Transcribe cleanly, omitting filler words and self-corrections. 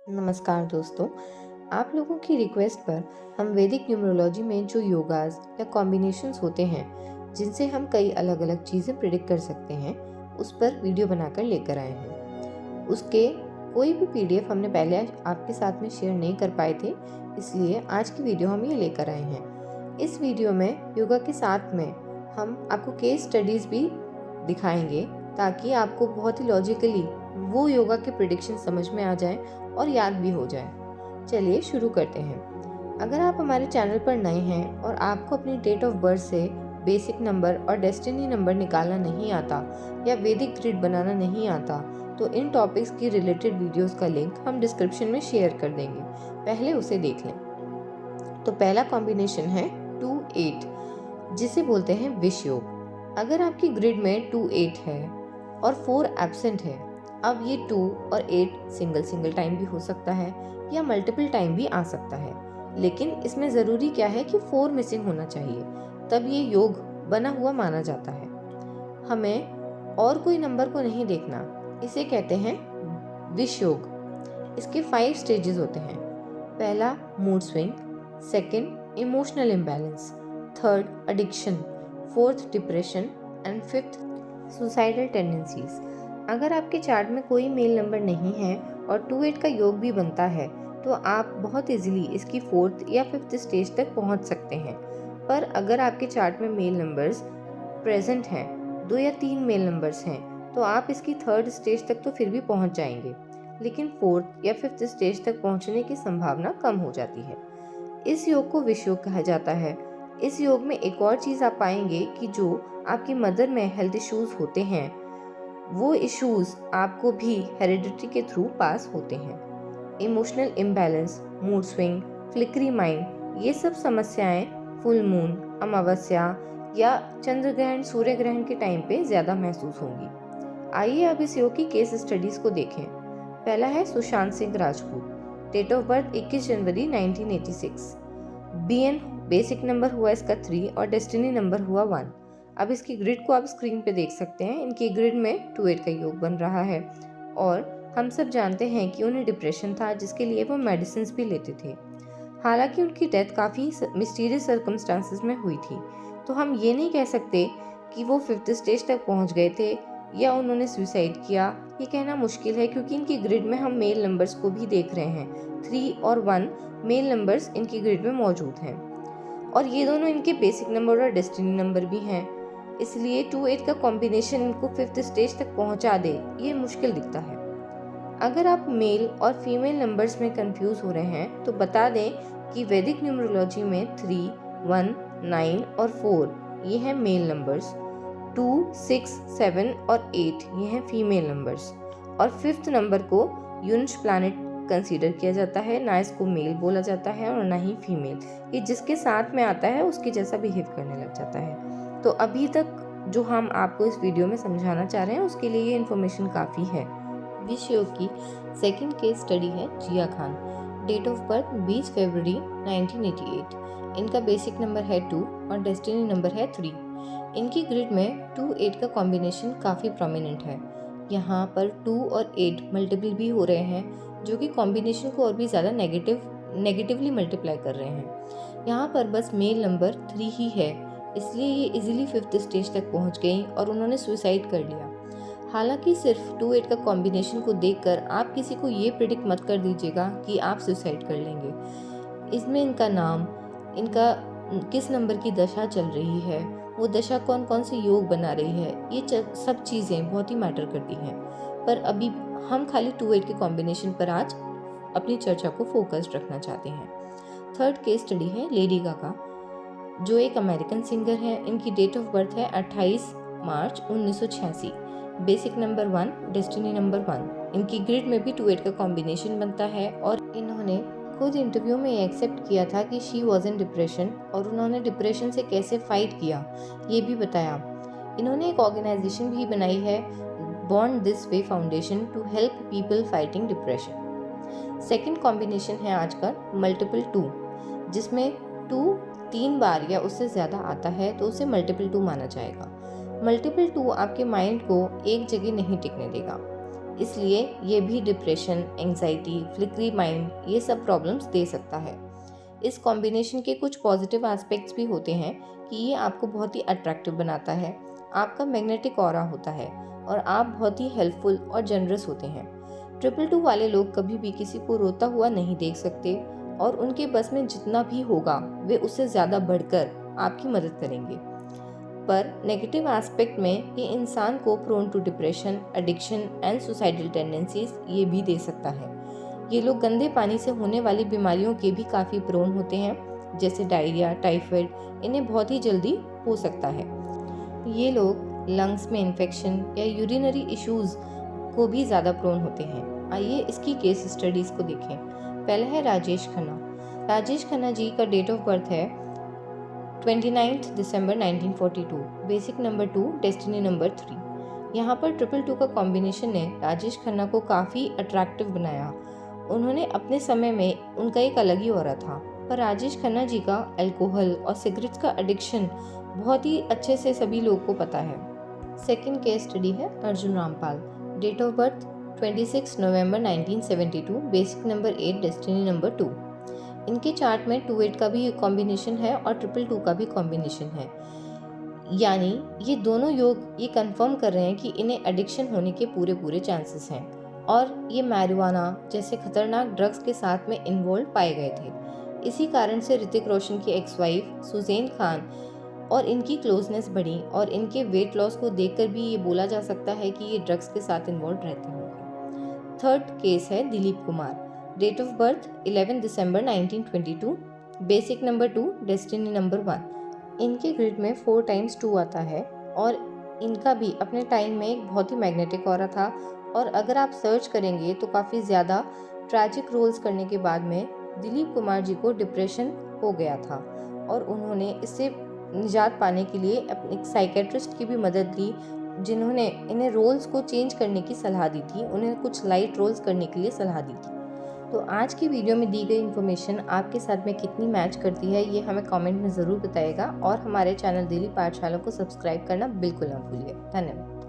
नमस्कार दोस्तों। आप लोगों की रिक्वेस्ट पर हम वैदिक न्यूमरोलॉजी में जो योगास या कॉम्बिनेशंस होते हैं जिनसे हम कई अलग अलग चीज़ें प्रिडिक्ट कर सकते हैं, उस पर वीडियो बनाकर लेकर आए हैं। उसके कोई भी पीडीएफ हमने पहले आपके साथ में शेयर नहीं कर पाए थे, इसलिए आज की वीडियो हम ये लेकर आए हैं। इस वीडियो में योगा के साथ में हम आपको केस स्टडीज़ भी दिखाएंगे ताकि आपको बहुत ही लॉजिकली वो योगा के प्रिडिक्शन समझ में आ जाए और याद भी हो जाए। चलिए शुरू करते हैं। अगर आप हमारे चैनल पर नए हैं और आपको अपनी डेट ऑफ बर्थ से बेसिक नंबर और डेस्टिनी नंबर निकालना नहीं आता या वैदिक ग्रिड बनाना नहीं आता, तो इन टॉपिक्स की रिलेटेड वीडियोस का लिंक हम डिस्क्रिप्शन में शेयर कर देंगे, पहले उसे देख लें। तो पहला कॉम्बिनेशन है 2-8, जिसे बोलते हैं विष योग। अगर आपकी ग्रिड में 2-8 है और 4 एब्सेंट है, अब ये 2 और 8 सिंगल टाइम भी हो सकता है या मल्टीपल टाइम भी आ सकता है, लेकिन इसमें ज़रूरी क्या है कि 4 मिसिंग होना चाहिए, तब ये योग बना हुआ माना जाता है। हमें और कोई नंबर को नहीं देखना, इसे कहते हैं विष योग। इसके 5 स्टेजेस होते हैं। पहला mood swing, second emotional imbalance, third addiction, fourth depression and fifth suicidal tendencies. अगर आपके चार्ट में कोई मेल नंबर नहीं है और 2-8 का योग भी बनता है, तो आप बहुत इजीली इसकी 4th या 5th स्टेज तक पहुंच सकते हैं। पर अगर आपके चार्ट में मेल नंबर्स प्रेजेंट हैं, 2 या 3 मेल नंबर्स हैं, तो आप इसकी 3rd स्टेज तक तो फिर भी पहुंच जाएंगे, लेकिन 4th या 5th स्टेज तक पहुंचने की संभावना कम हो जाती है। इस योग को विष योग कहा जाता है। इस योग में एक और चीज़ आप पाएंगे कि जो आपकी मदर में हेल्थ इश्यूज होते हैं, वो इश्यूज आपको भी हेरिडिटी के थ्रू पास होते हैं। Emotional imbalance, mood swing, flickery mind, ये सब समस्याएं फुल मून, अमावस्या या चंद्र ग्रहण, सूर्य ग्रहण के टाइम पे ज़्यादा महसूस होंगी। आइए अब इस योग की केस स्टडीज को देखें। पहला है Sushant Singh Rajput. Date of birth 21 जनवरी 1986। बीएन बेसिक नंबर हुआ इसका 3 और डेस्टिनी नंबर हुआ 1। अब इसकी ग्रिड को आप स्क्रीन पे देख सकते हैं। इनकी ग्रिड में 2-8 का योग बन रहा है और हम सब जानते हैं कि उन्हें डिप्रेशन था, जिसके लिए वो मेडिसिन भी लेते थे। हालांकि उनकी डेथ काफ़ी मिस्टीरियस सर्कमस्टांसेस में हुई थी, तो हम ये नहीं कह सकते कि वो 5th स्टेज तक पहुंच गए थे या उन्होंने सुसाइड किया। ये कहना मुश्किल है क्योंकि इनकी ग्रिड में हम मेल नंबर्स को भी देख रहे हैं। 3 और 1 मेल नंबर्स इनकी ग्रिड में मौजूद हैं और ये दोनों इनके बेसिक नंबर और डेस्टिनी नंबर भी हैं। इसलिए 2-8 का कॉम्बिनेशन इनको 5th स्टेज तक पहुंचा दे, ये मुश्किल दिखता है। अगर आप मेल और फीमेल नंबर्स में कंफ्यूज हो रहे हैं, तो बता दें कि वैदिक न्यूमरोलॉजी में 3, 1, 9 और 4 ये हैं मेल नंबर्स, 2, 6, 7 और 8 ये हैं फीमेल नंबर्स, और 5th नंबर को यूनिश प्लैनेट कंसीडर किया जाता है। ना इसको मेल बोला जाता है और ना ही फीमेल। ये जिसके साथ में आता है उसके जैसा बिहेव करने लग जाता है। तो अभी तक जो हम आपको इस वीडियो में समझाना चाह रहे हैं, उसके लिए ये इन्फॉर्मेशन काफ़ी है। विष योग की सेकंड केस स्टडी है जिया खान। डेट ऑफ बर्थ 20 फरवरी 1988। इनका बेसिक नंबर है 2 और डेस्टिनी नंबर है 3। इनकी ग्रिड में 2-8 का कॉम्बिनेशन काफ़ी प्रोमिनेंट है। यहाँ पर 2 और 8 मल्टीपल भी हो रहे हैं, जो कि कॉम्बिनेशन को और भी ज़्यादा नेगेटिवली मल्टीप्लाई कर रहे हैं। यहाँ पर बस मेल नंबर 3 ही है, इसलिए ये इजीली 5th स्टेज तक पहुँच गई और उन्होंने सुसाइड कर लिया। हालांकि सिर्फ 2-8 का कॉम्बिनेशन को देखकर आप किसी को ये प्रिडिक्ट मत कर दीजिएगा कि आप सुसाइड कर लेंगे। इसमें इनका नाम, इनका किस नंबर की दशा चल रही है, वो दशा कौन कौन से योग बना रही है, ये सब चीज़ें बहुत ही मैटर करती हैं। पर अभी हम खाली 2-8 के कॉम्बिनेशन पर आज अपनी चर्चा को फोकस्ड रखना चाहते हैं। थर्ड केस स्टडी है लेडी गागा, जो एक अमेरिकन सिंगर है। इनकी डेट ऑफ बर्थ है 28 मार्च 1986। Basic number 1, destiny number 1। इनकी ग्रिड में भी 2-8 का कॉम्बिनेशन बनता है और इन्होंने खुद इंटरव्यू में एक्सेप्ट किया था कि शी वॉज इन डिप्रेशन, और उन्होंने डिप्रेशन से कैसे फाइट किया ये भी बताया। इन्होंने एक ऑर्गेनाइजेशन भी बनाई है, born this way foundation, to help people fighting depression. Second combination है आज का मल्टीपल 2, जिसमें 2 3 बार या उससे ज़्यादा आता है तो उसे मल्टीपल 2 माना जाएगा। मल्टीपल 2 आपके माइंड को एक जगह नहीं टिकने देगा। इसलिए ये भी डिप्रेशन, एंजाइटी, फ्लिकरी माइंड, ये सब प्रॉब्लम्स दे सकता है। इस कॉम्बिनेशन के कुछ पॉजिटिव एस्पेक्ट्स भी होते हैं कि ये आपको बहुत ही अट्रैक्टिव बनाता है, आपका मैग्नेटिक ऑरा होता है और आप बहुत ही हेल्पफुल और जनरस होते हैं। 222 वाले लोग कभी भी किसी को रोता हुआ नहीं देख सकते और उनके बस में जितना भी होगा वे उससे ज़्यादा बढ़कर आपकी मदद करेंगे। पर नेगेटिव एस्पेक्ट में ये इंसान को prone to depression, addiction and suicidal tendencies ये भी दे सकता है। ये लोग गंदे पानी से होने वाली बीमारियों के भी काफ़ी प्रोन होते हैं, जैसे डायरिया, टाइफाइड, इन्हें बहुत ही जल्दी हो सकता है। ये लोग लंग्स में इन्फेक्शन या यूरिनरी इश्यूज को भी ज़्यादा प्रोन होते हैं। आइए इसकी केस स्टडीज़ को देखें। पहला है राजेश खन्ना। राजेश खन्ना जी का डेट ऑफ बर्थ है 29 दिसंबर 1942, बेसिक नंबर 2, डेस्टिनी नंबर 3। यहाँ पर 222 का कॉम्बिनेशन ने राजेश खन्ना को काफ़ी अट्रैक्टिव बनाया। उन्होंने अपने समय में उनका एक अलग ही ऑरा था, पर राजेश खन्ना जी का अल्कोहल और सिगरेट्स का एडिक्शन बहुत ही अच्छे से सभी लोगों को पता है। सेकंड केस स्टडी है Arjun Rampal. Date of birth 26 नवंबर 1972, बेसिक नंबर 8, डेस्टिनी नंबर 2। इनके चार्ट में 28 का भी कॉम्बिनेशन है और 222 का भी कॉम्बिनेशन है, यानी ये दोनों योग ये कंफर्म कर रहे हैं कि इन्हें एडिक्शन होने के पूरे चांसेस हैं और ये मैरिजुआना जैसे खतरनाक ड्रग्स के साथ में इन्वॉल्व पाए गए थे। इसी कारण से ऋतिक रोशन की एक्स वाइफ सुजैन खान और इनकी क्लोजनेस बढ़ी और इनके वेट लॉस को देखकर भी ये बोला जा सकता है कि ये ड्रग्स के साथ इन्वॉल्व रहते होंगे। थर्ड केस है Dilip Kumar. Date of birth 11 दिसंबर 1922, बेसिक नंबर 2, डेस्टिनी नंबर 1। इनके ग्रिड में 4 टाइम्स 2 आता है और इनका भी अपने टाइम में एक बहुत ही मैग्नेटिक ऑरा था और अगर आप सर्च करेंगे तो काफ़ी ज़्यादा ट्रैजिक रोल्स करने के बाद में दिलीप कुमार जी को डिप्रेशन हो गया था और उन्होंने इससे निजात पाने के लिए अपने साइकेट्रिस्ट की भी मदद ली, जिन्होंने इन्हें रोल्स को चेंज करने की सलाह दी थी, उन्हें कुछ लाइट रोल्स करने के लिए सलाह दी थी। तो आज की वीडियो में दी गई इन्फॉर्मेशन आपके साथ में कितनी मैच करती है ये हमें कमेंट में ज़रूर बताइएगा और हमारे चैनल डेली पाठशाला को सब्सक्राइब करना बिल्कुल ना भूलिए। धन्यवाद।